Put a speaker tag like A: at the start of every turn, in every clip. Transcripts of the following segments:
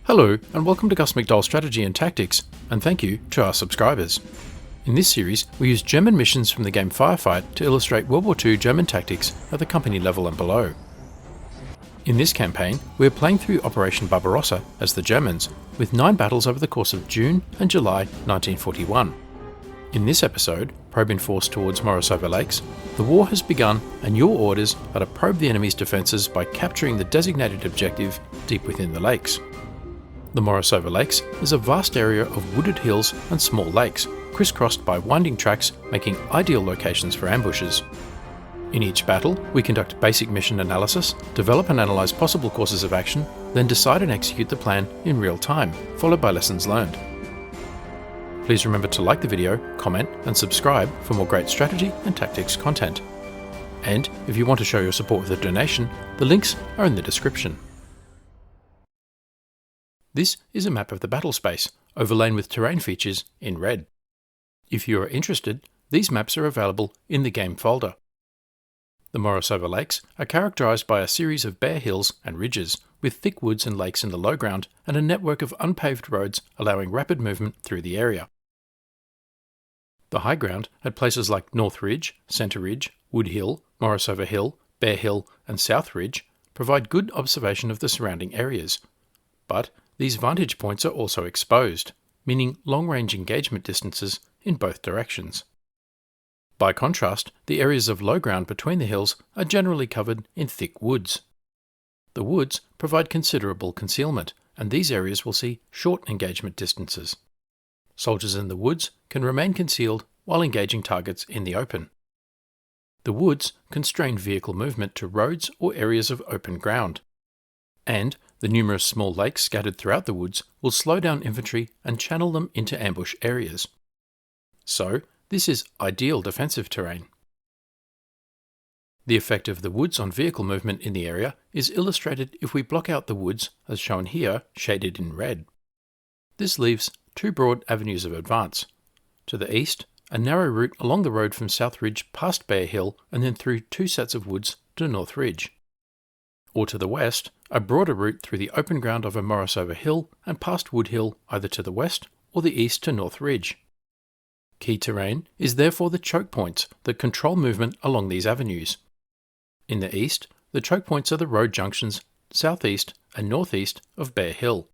A: Hello and welcome to GusMcDoll Strategy and Tactics, and thank you to our subscribers. In this series, we use German missions from the game Firefight to illustrate World War II German tactics at the company level and below. In this campaign, we are playing through Operation Barbarossa as the Germans, with 9 battles over the course of June and July 1941. In this episode, probing force towards Morosova Lakes, the war has begun and your orders are to probe the enemy's defences by capturing the designated objective deep within the lakes. The Morosova Lakes is a vast area of wooded hills and small lakes, crisscrossed by winding tracks, making ideal locations for ambushes. In each battle, we conduct basic mission analysis, develop and analyse possible courses of action, then decide and execute the plan in real time, followed by lessons learned. Please remember to like the video, comment and subscribe for more great strategy and tactics content. And if you want to show your support with a donation, the links are in the description. This is a map of the battle space, overlain with terrain features in red. If you are interested, these maps are available in the game folder. The Morosova Lakes are characterised by a series of bare hills and ridges, with thick woods and lakes in the low ground and a network of unpaved roads allowing rapid movement through the area. The high ground at places like North Ridge, Centre Ridge, Wood Hill, Morosova Hill, Bear Hill and South Ridge provide good observation of the surrounding areas. But these vantage points are also exposed, meaning long-range engagement distances in both directions. By contrast, the areas of low ground between the hills are generally covered in thick woods. The woods provide considerable concealment, and these areas will see short engagement distances. Soldiers in the woods can remain concealed while engaging targets in the open. The woods constrain vehicle movement to roads or areas of open ground. And the numerous small lakes scattered throughout the woods will slow down infantry and channel them into ambush areas. So, this is ideal defensive terrain. The effect of the woods on vehicle movement in the area is illustrated if we block out the woods, as shown here, shaded in red. This leaves 2 broad avenues of advance. To the east, a narrow route along the road from South Ridge past Bear Hill and then through 2 sets of woods to North Ridge. Or to the west, a broader route through the open ground of a Morosova Hill and past Wood Hill either to the west or the east to North Ridge. Key terrain is therefore the choke points that control movement along these avenues. In the east, the choke points are the road junctions southeast and northeast of Bear Hill.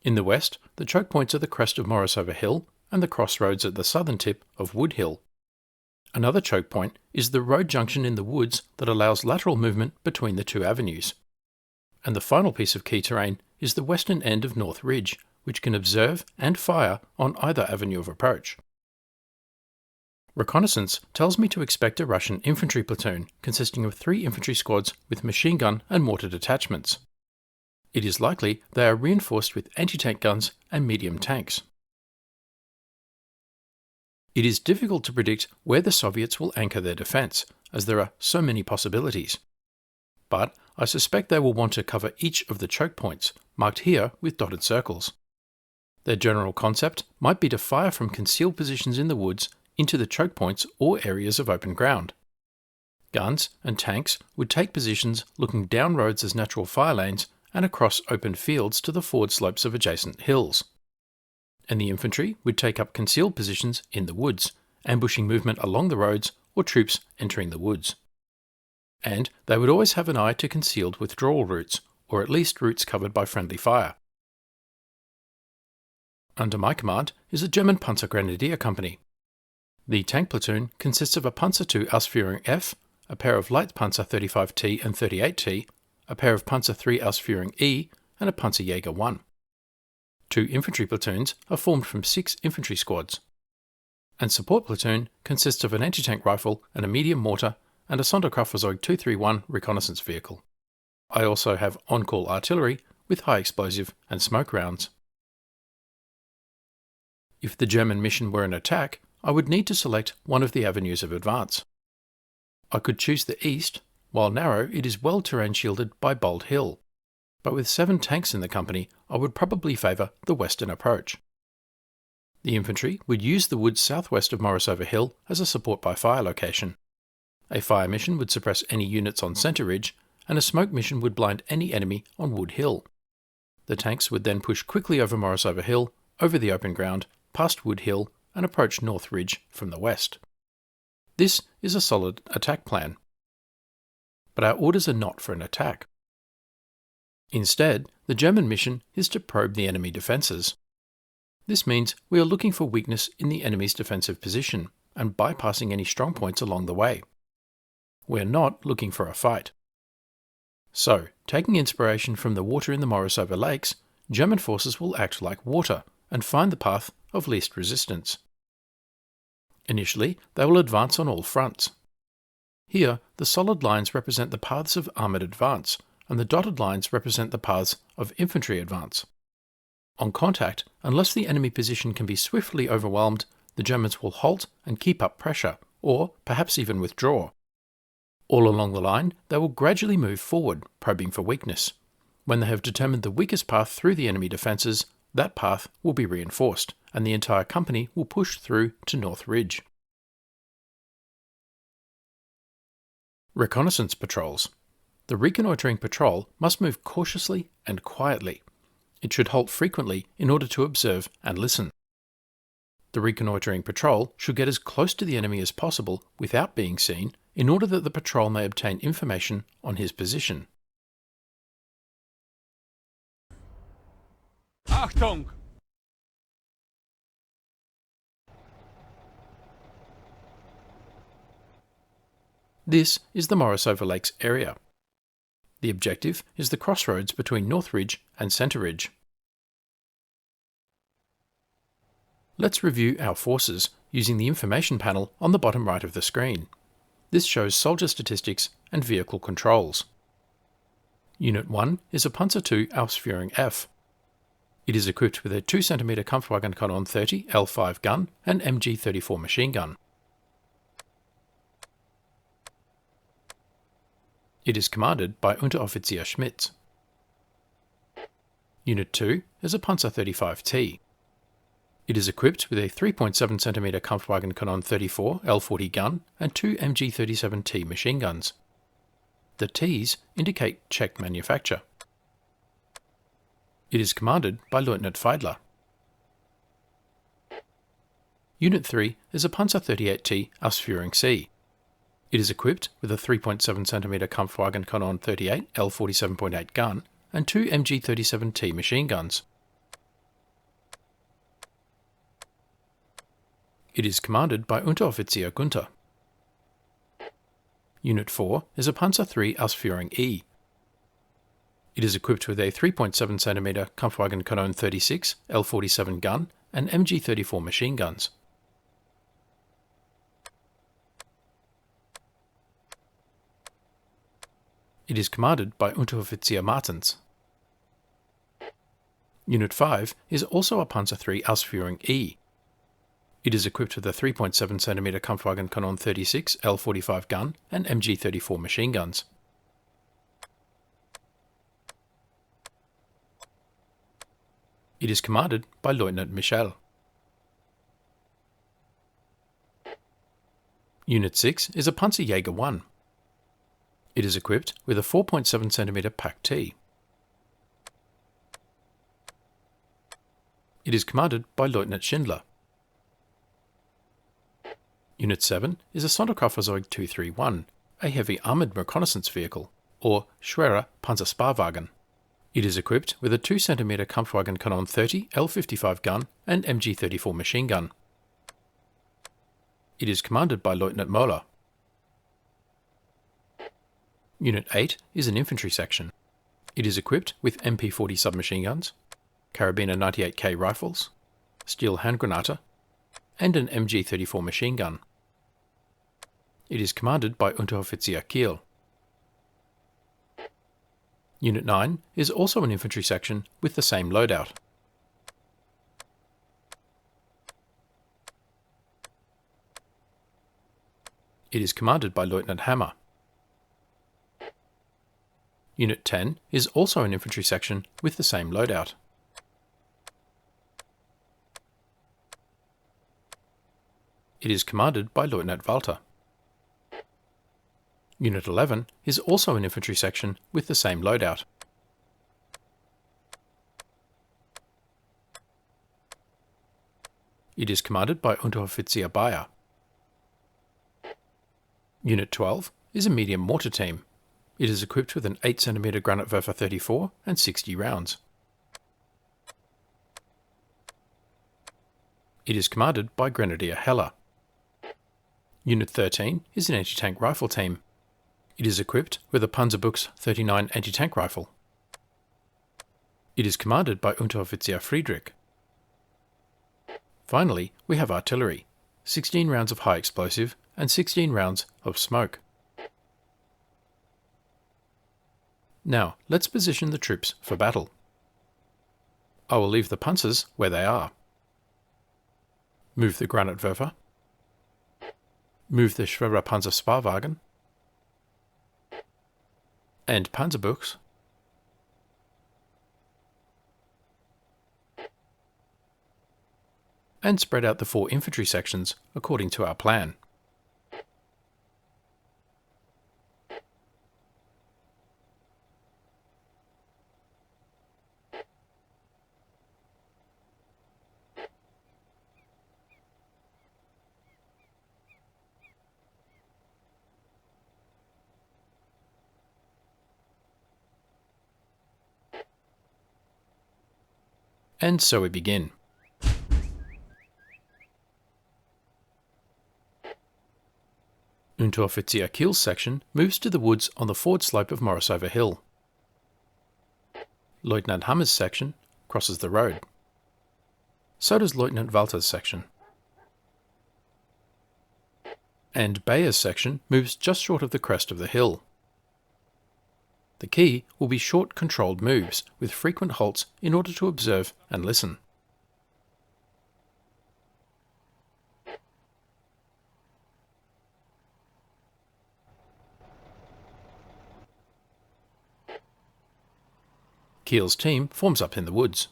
A: In the west, the choke points are the crest of Morosova Hill and the crossroads at the southern tip of Wood Hill. Another choke point is the road junction in the woods that allows lateral movement between the 2 avenues. And the final piece of key terrain is the western end of North Ridge, which can observe and fire on either avenue of approach. Reconnaissance tells me to expect a Russian infantry platoon consisting of 3 infantry squads with machine gun and mortar detachments. It is likely they are reinforced with anti-tank guns and medium tanks. It is difficult to predict where the Soviets will anchor their defence, as there are so many possibilities. But I suspect they will want to cover each of the choke points, marked here with dotted circles. Their general concept might be to fire from concealed positions in the woods into the choke points or areas of open ground. Guns and tanks would take positions looking down roads as natural fire lanes and across open fields to the forward slopes of adjacent hills. And the infantry would take up concealed positions in the woods, ambushing movement along the roads or troops entering the woods. And they would always have an eye to concealed withdrawal routes, or at least routes covered by friendly fire. Under my command is a German Panzer Grenadier Company. The tank platoon consists of a Panzer II Ausführung F, a pair of light Panzer 35T and 38T, a pair of Panzer III Ausführung E, and a Panzerjäger 1. 2 infantry platoons are formed from 6 infantry squads. And support platoon consists of an anti-tank rifle and a medium mortar and a Sonderkraftfahrzeug 231 reconnaissance vehicle. I also have on-call artillery with high explosive and smoke rounds. If the German mission were an attack, I would need to select one of the avenues of advance. I could choose the east. While narrow, it is well terrain shielded by Bold Hill. But with 7 tanks in the company, I would probably favour the western approach. The infantry would use the woods southwest of Morosova Hill as a support by fire location. A fire mission would suppress any units on Centre Ridge, and a smoke mission would blind any enemy on Wood Hill. The tanks would then push quickly over Morosova Hill, over the open ground, past Wood Hill, and approach North Ridge from the west. This is a solid attack plan. But our orders are not for an attack. Instead, the German mission is to probe the enemy defences. This means we are looking for weakness in the enemy's defensive position and bypassing any strong points along the way. We are not looking for a fight. So, taking inspiration from the water in the Morosova Lakes, German forces will act like water and find the path of least resistance. Initially, they will advance on all fronts. Here, the solid lines represent the paths of armoured advance, and the dotted lines represent the paths of infantry advance. On contact, unless the enemy position can be swiftly overwhelmed, the Germans will halt and keep up pressure, or perhaps even withdraw. All along the line, they will gradually move forward, probing for weakness. When they have determined the weakest path through the enemy defences, that path will be reinforced, and the entire company will push through to North Ridge. Reconnaissance patrols. The reconnoitring patrol must move cautiously and quietly. It should halt frequently in order to observe and listen. The reconnoitring patrol should get as close to the enemy as possible without being seen in order that the patrol may obtain information on his position.
B: Achtung!
A: This is the Morosova Lakes area. The objective is the crossroads between North Ridge and Centre Ridge. Let's review our forces using the information panel on the bottom right of the screen. This shows soldier statistics and vehicle controls. Unit 1 is a Panzer II Ausführung F. It is equipped with a 2 cm Kampfwagenkanon 30 L5 gun and MG34 machine gun. It is commanded by Unteroffizier Schmitz. Unit 2 is a Panzer 35T. It is equipped with a 3.7 cm Kampfwagenkanon 34 L40 gun and 2 MG37T machine guns. The Ts indicate Czech manufacture. It is commanded by Lieutenant Feidler. Unit 3 is a Panzer 38T Ausführung C. It is equipped with a 3.7 cm Kampfwagenkanon 38 L47.8 gun and 2 MG37T machine guns. It is commanded by Unteroffizier Günther. Unit 4 is a Panzer III Ausführung E. It is equipped with a 3.7 cm Kampfwagenkanon 36 L47 gun and MG34 machine guns. It is commanded by Unteroffizier Martens. Unit 5 is also a Panzer III Ausführung E. It is equipped with a 3.7 cm Kampfwagenkanon 36 L45 gun and MG34 machine guns. It is commanded by Lieutenant Michel. Unit 6 is a Panzerjäger 1. It is equipped with a 4.7 cm PaK-T. It is commanded by Lieutenant Schindler. Unit 7 is a Sonderkraftfahrzeug 231, a heavy armoured reconnaissance vehicle, or Schwerer Panzersparwagen. It is equipped with a 2 cm Kampfwagenkanon 30 L55 gun and MG34 machine gun. It is commanded by Lieutenant Moeller. Unit 8 is an infantry section. It is equipped with MP40 submachine guns, Karabiner 98K rifles, Steel Handgranate, and an MG34 machine gun. It is commanded by Unteroffizier Kiel. Unit 9 is also an infantry section with the same loadout. It is commanded by Lieutenant Hammer. Unit 10 is also an infantry section with the same loadout. It is commanded by Lieutenant Walter. Unit 11 is also an infantry section with the same loadout. It is commanded by Unteroffizier Bayer. Unit 12 is a medium mortar team. It is equipped with an 8cm Granatwerfer 34 and 60 rounds. It is commanded by Grenadier Heller. Unit 13 is an anti-tank rifle team. It is equipped with a Panzerbuchs 39 anti-tank rifle. It is commanded by Unteroffizier Friedrich. Finally, we have artillery, 16 rounds of high explosive and 16 rounds of smoke. Now, let's position the troops for battle. I will leave the Panzers where they are. Move the Granatwerfer. Move the Schwerer Panzer Sparwagen. And Panzerbuchs. And spread out the 4 infantry sections according to our plan. And so we begin. Unteroffizier Kiel's section moves to the woods on the forward slope of Morosova Hill. Lieutenant Hammer's section crosses the road. So does Lieutenant Walter's section. And Bayer's section moves just short of the crest of the hill. The key will be short controlled moves with frequent halts in order to observe and listen. Kiel's team forms up in the woods.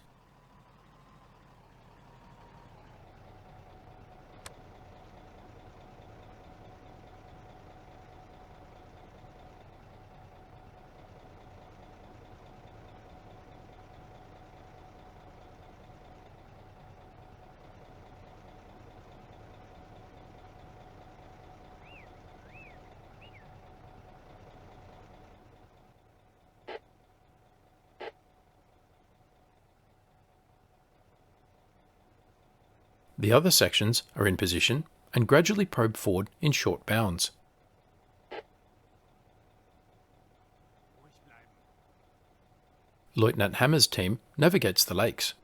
A: The other sections are in position and gradually probe forward in short bounds. Lieutenant Hammer's team navigates the lakes.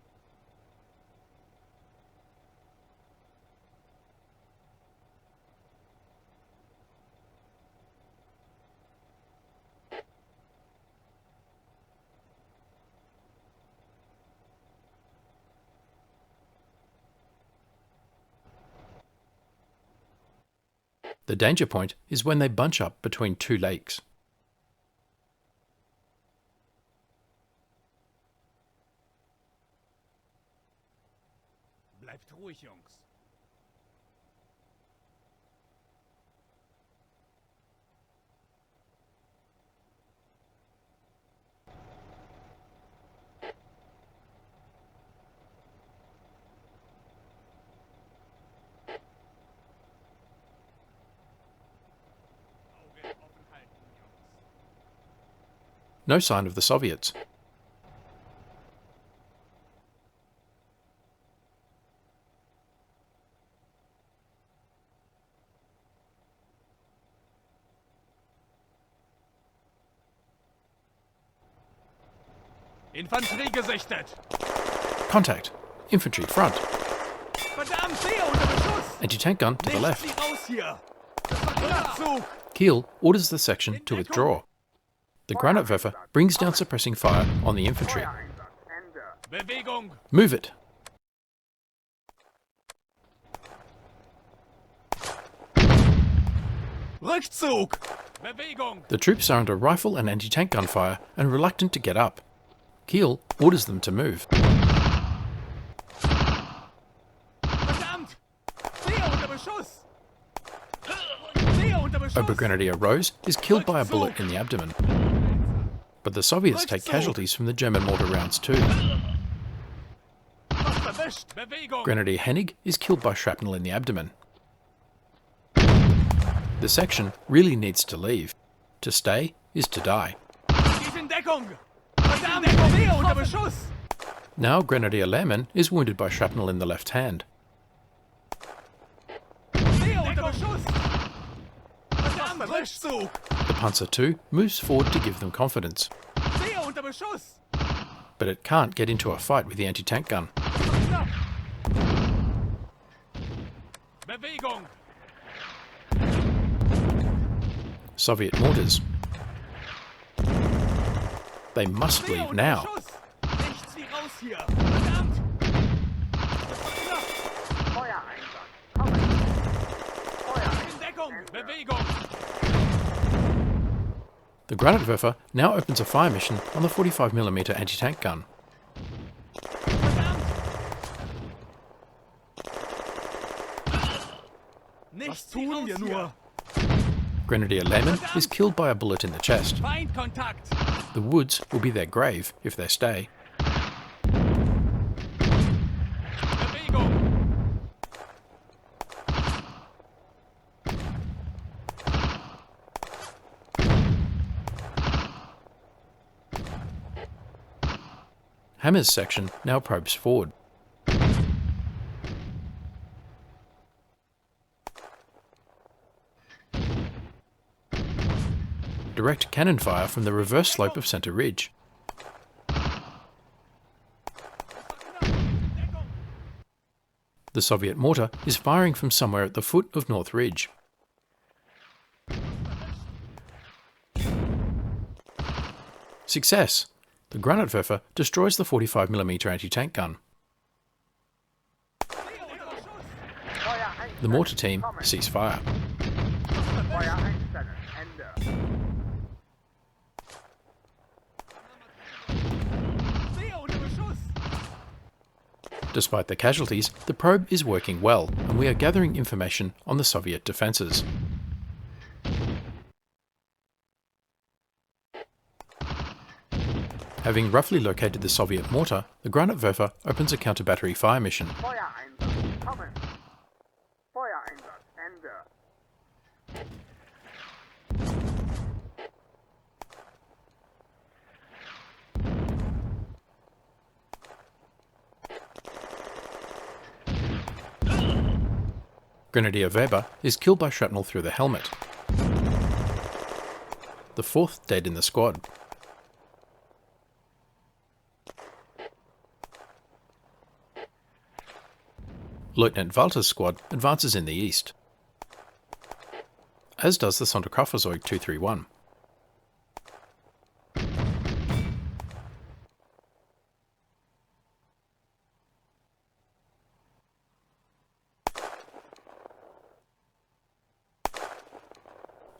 A: The danger point is when they bunch up between 2 lakes.
B: Bleibt ruhig, Jungs.
A: No sign of the Soviets.
B: Infanterie gesichtet!
A: Contact! Infantry front!
B: Verdammt, sehe unter Beschuss!
A: Anti-tank gun to the
B: Legt sie
A: left.
B: raus hier! Das war ein Abzug!
A: Kiel orders the section to withdraw. The Granatwerfer brings down suppressing fire on the infantry.
B: Bewegung!
A: Move it!
B: Rückzug! Bewegung!
A: The troops are under rifle and anti-tank gunfire and reluctant to get up. Kiel orders them to move.
B: Verdammt! Sehe unter Beschuss! Sehe unter Beschuss!
A: Obergrenadier Rose is killed by a bullet in the abdomen. But the Soviets take casualties from the German mortar rounds too.
B: Was verwischt! erwischt. Bewegung.
A: Grenadier Hennig is killed by shrapnel in the abdomen. The section really needs to leave. To stay is to die.
B: Tief in Deckung. Verdammt, Sehe unter Beschuss.
A: Now Grenadier Lehmann is wounded by shrapnel in the left hand.
B: Sehe unter Beschuss. Verdammt, Rückzug.
A: The Panzer II moves forward to give them confidence,
B: Sehe unter Beschuss.
A: but it can't get into a fight with the anti-tank gun.
B: Knapp. Bewegung.
A: Soviet mortars. They must
B: Sehe
A: leave
B: unter
A: now.
B: Beschuss. Nichts wie raus hier. Verdammt. Knapp.
C: Feuereinsatz. Kommen.
B: In Deckung. Bewegung.
A: The Granatwerfer now opens a fire mission on the 45mm anti-tank gun.
B: Verdammt. Nichts tun wir nur.
A: Grenadier Lehmann is killed by a bullet in the chest.
B: Feindkontakt.
A: The woods will be their grave if they stay.
B: Bewegung.
A: Hammer's section now probes forward. Direct cannon fire from the reverse slope of Centre Ridge. The Soviet mortar is firing from somewhere at the foot of North Ridge. Success! The Granatwerfer destroys the 45mm anti-tank gun. The mortar team cease fire.
C: Feuer einstellen. Ende.
B: Sehe unter Beschuss.
A: Despite the casualties, the probe is working well, and we are gathering information on the Soviet defences. Having roughly located the Soviet mortar, the Granatwerfer opens a counter-battery fire mission.
C: Feuereinsatz. Kommen. Feuereinsatz. Ende.
A: Grenadier Weber is killed by shrapnel through the helmet. The fourth dead in the squad. Lieutenant Walter's squad advances in the east, as does the Sonderkraftfahrzeug 231.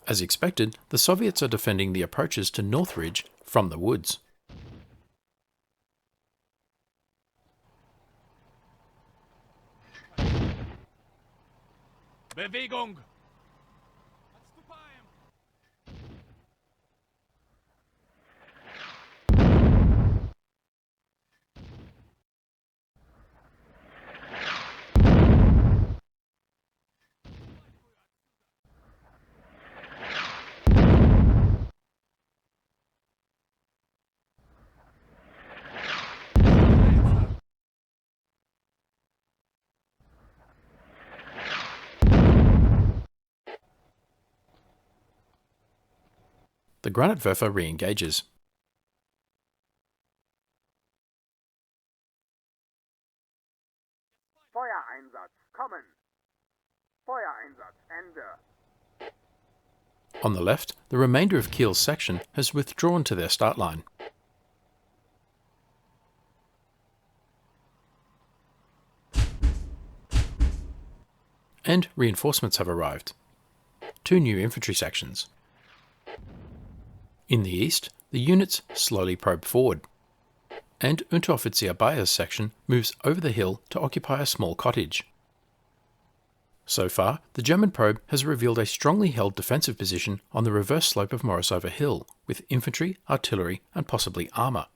A: As expected, the Soviets are defending the approaches to North Ridge from the woods.
B: Bewegung.
A: The Granatwerfer re-engages.
C: Feuereinsatz. Kommen. Feuereinsatz. Ende.
A: On the left, the remainder of Kiel's section has withdrawn to their start line. And reinforcements have arrived. 2 new infantry sections. In the east, the units slowly probe forward, and Unteroffizier Bayer's section moves over the hill to occupy a small cottage. So far, the German probe has revealed a strongly held defensive position on the reverse slope of Morosova Hill, with infantry, artillery and possibly armour.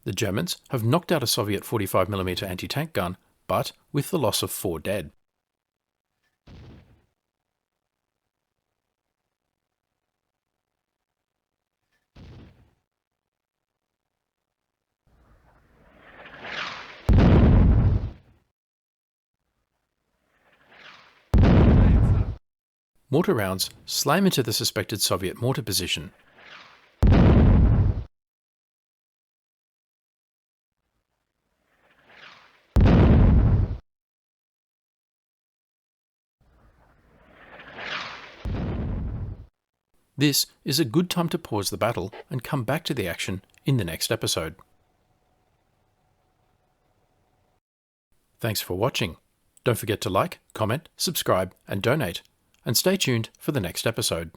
A: The Germans have knocked out a Soviet 45mm anti-tank gun, but with the loss of 4 dead. Mortar rounds slam into the suspected Soviet mortar position. This is a good time to pause the battle and come back to the action in the next episode. Thanks for watching. Don't forget to like, comment, subscribe, and donate. And stay tuned for the next episode.